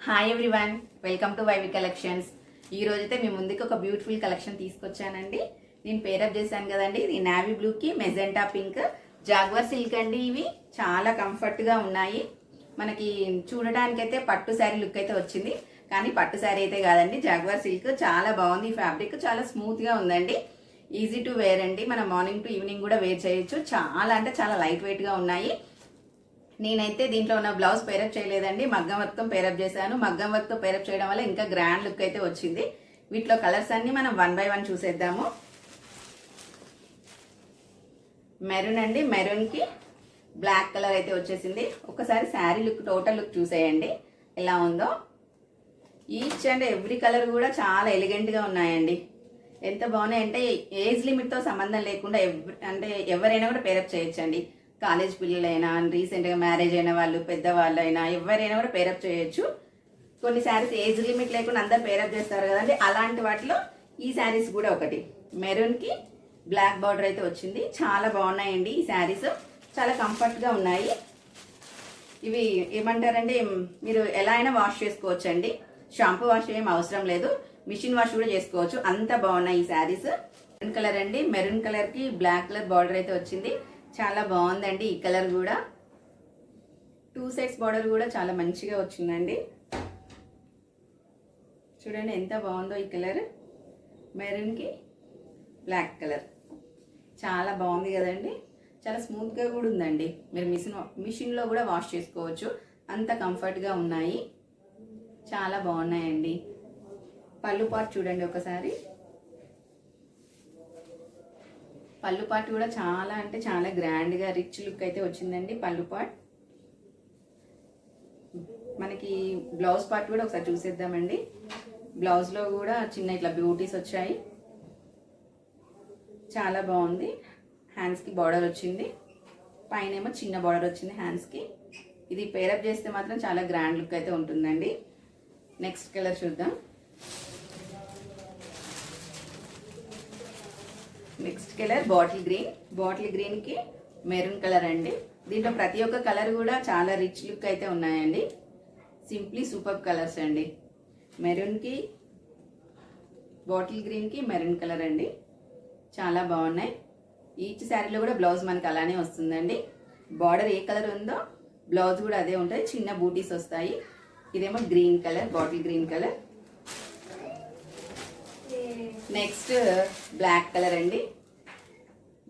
Hi everyone, welcome to YV collections. ఈ రోజైతే మీ ముందుకి ఒక బ్యూటిఫుల్ కలెక్షన్ తీసుకొచ్చానండి. నేను పేరప్ చేశాను కదండి. ఇది నావీ బ్లూకి మెజెంటా పింక్ జాగ్వర్ సిల్క్ అండి. ఇవి చాలా కంఫర్ట్గా ఉన్నాయి. మనకి చూడడానికైతే పట్టు శారీ లుక్ అయితే వచ్చింది, కానీ పట్టు శారీ అయితే కాదండి. జాగ్వర్ సిల్క్ చాలా బాగుంది. ఈ ఫ్యాబ్రిక్ చాలా స్మూత్గా ఉందండి. ఈజీ టు వేర్ అండి. మనం మార్నింగ్ టు ఈవినింగ్ కూడా వేర్ చేయొచ్చు. చాలా అంటే చాలా లైట్ వెయిట్గా ఉన్నాయి. నేనైతే దీంట్లో ఉన్న బ్లౌజ్ పేరప్ చేయలేదండి, మగ్గం వర్క్తో పేరప్ చేశాను. మగ్గం వర్క్తో పేరప్ చేయడం వల్ల ఇంకా గ్రాండ్ లుక్ అయితే వచ్చింది. వీటిలో కలర్స్ అన్ని మనం 1 by 1 చూసేద్దాము. మెరూన్ అండి, మెరూన్కి బ్లాక్ కలర్ అయితే వచ్చేసింది. ఒకసారి శారీ లుక్ టోటల్ లుక్ చూసేయండి ఎలా ఉందో. ఈచ్ అండ్ ఎవ్రీ కలర్ కూడా చాలా ఎలిగెంట్గా ఉన్నాయండి. ఎంత బాగున్నాయి అంటే ఏజ్ లిమిట్తో సంబంధం లేకుండా ఎవరైనా కూడా పేరప్ చేయొచ్చండి. కాలేజ్ పిల్లలైనా, రీసెంట్గా మ్యారేజ్ అయిన వాళ్ళు, పెద్దవాళ్ళైనా ఎవరైనా కూడా పేరప్ చేయొచ్చు. కొన్ని శారీస్ ఏజ్ లిమిట్ లేకుండా అందరు పేరప్ చేస్తారు కదండి, అలాంటి వాటిలో ఈ శారీస్ కూడా ఒకటి. మెరూన్కి బ్లాక్ బార్డర్ అయితే వచ్చింది. చాలా బాగున్నాయండి ఈ శారీస్, చాలా కంఫర్ట్గా ఉన్నాయి. ఇవి ఏమంటారంటే మీరు ఎలా అయినా వాష్ చేసుకోవచ్చు అండి. షాంపూ వాష్ ఏం అవసరం లేదు, మిషన్ వాష్ కూడా చేసుకోవచ్చు. అంత బాగున్నాయి ఈ శారీస్. మెరూన్ కలర్ అండి, మెరూన్ కలర్కి బ్లాక్ కలర్ బార్డర్ అయితే వచ్చింది. చాలా బాగుందండి. ఈ కలర్ కూడా 2 సైడ్స్ బార్డర్ కూడా చాలా మంచిగా వచ్చిందండి. చూడండి ఎంత బాగుందో ఈ కలర్. మెరూన్కి బ్లాక్ కలర్ చాలా బాగుంది కదండి. చాలా స్మూత్గా కూడా ఉందండి. మీరు మిషన్లో కూడా వాష్ చేసుకోవచ్చు. అంత కంఫర్ట్గా ఉన్నాయి. చాలా బాగున్నాయండి. పళ్ళు పార్ట్ చూడండి ఒకసారి. పళ్ళు పార్ట్ కూడా చాలా అంటే చాలా గ్రాండ్గా రిచ్ లుక్ అయితే వచ్చిందండి. పళ్ళు పార్ట్ మనకి బ్లౌజ్ పార్ట్ కూడా ఒకసారి చూసేద్దామండి. బ్లౌజ్లో కూడా చిన్న ఇట్లా బ్యూటీస్ వచ్చాయి. చాలా బాగుంది. హ్యాండ్స్కి బార్డర్ వచ్చింది, పైన ఏమో చిన్న బార్డర్ వచ్చింది హ్యాండ్స్కి. ఇది పేరప్ చేస్తే మాత్రం చాలా గ్రాండ్ లుక్ అయితే ఉంటుందండి. నెక్స్ట్ కలర్ చూద్దాం. Next colour bottle green. Bottle గ్రీన్కి మెరూన్ కలర్ అండి. దీంట్లో ప్రతి ఒక్క కలర్ కూడా చాలా రిచ్ లుక్ అయితే ఉన్నాయండి. సింప్లీ సూపర్ కలర్స్ అండి. మెరూన్కి బాటిల్ గ్రీన్కి మెరూన్ కలర్ అండి. చాలా బాగున్నాయి. ఈచ్ శారీలో కూడా బ్లౌజ్ మనకి అలానే వస్తుందండి. బార్డర్ ఏ కలర్ ఉందో బ్లౌజ్ కూడా అదే ఉంటుంది. చిన్న బూటీస్ వస్తాయి. ఇదేమో green colour, bottle green colour. Next black colour అండి.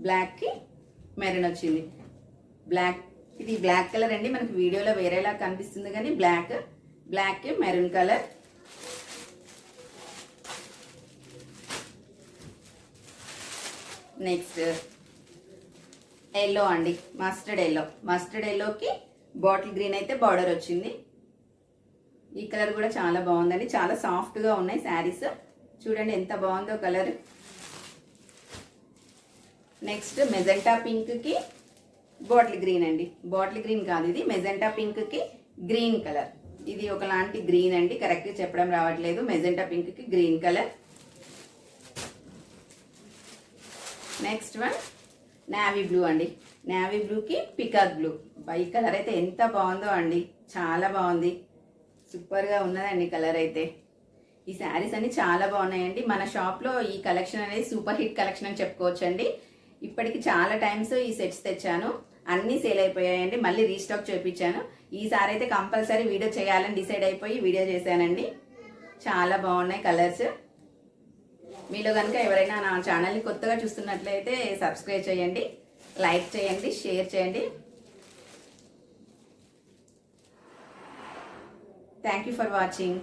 బ్లాక్కి మెరూన్ వచ్చింది. ఇది బ్లాక్ కలర్ అండి. మనకి వీడియోలో వేరేలా కనిపిస్తుంది కానీ బ్లాక్కి మెరూన్ కలర్. నెక్స్ట్ ఎల్లో అండి, మస్టర్డ్ ఎల్లో. మస్టర్డ్ ఎల్లోకి బాటిల్ గ్రీన్ అయితే బార్డర్ వచ్చింది. ఈ కలర్ కూడా చాలా బాగుందండి. చాలా సాఫ్ట్గా ఉన్నాయి శారీస్. చూడండి ఎంత బాగుందో కలర్. నెక్స్ట్ మెజెంటా పింక్కి బాటిల్ గ్రీన్ అండి. బాటిల్ గ్రీన్ కాదు, ఇది మెజెంటా పింక్కి గ్రీన్ కలర్. ఇది ఒకలాంటి గ్రీన్ అండి, కరెక్ట్గా చెప్పడం రావట్లేదు. మెజెంటా పింక్కి green colour. Next one navy blue అండి. నావీ బ్లూకి పికాక్ బ్లూ. ఈ కలర్ అయితే ఎంత బాగుందో అండి, చాలా బాగుంది. సూపర్గా ఉన్నదండి కలర్ అయితే. ఈ శారీస్ అన్ని చాలా బాగున్నాయండి. మన షాప్లో ఈ కలెక్షన్ అనేది సూపర్ హిట్ కలెక్షన్ అని చెప్పుకోవచ్చు అండి. ఇప్పటికి చాలా టైమ్స్ ఈ సెట్స్ తెచ్చాను, అన్నీ సేల్ అయిపోయాయండి. మళ్ళీ రీస్టాక్ చేయించాను. ఈసారి అయితే కంపల్సరీ వీడియో చేయాలని డిసైడ్ అయిపోయి వీడియో చేశానండి. చాలా బాగున్నాయి కలర్స్. మీలో కనుక ఎవరైనా నా ఛానల్ని కొత్తగా చూస్తున్నట్లయితే సబ్స్క్రైబ్ చేయండి, లైక్ చేయండి, షేర్ చేయండి. Thank you for watching.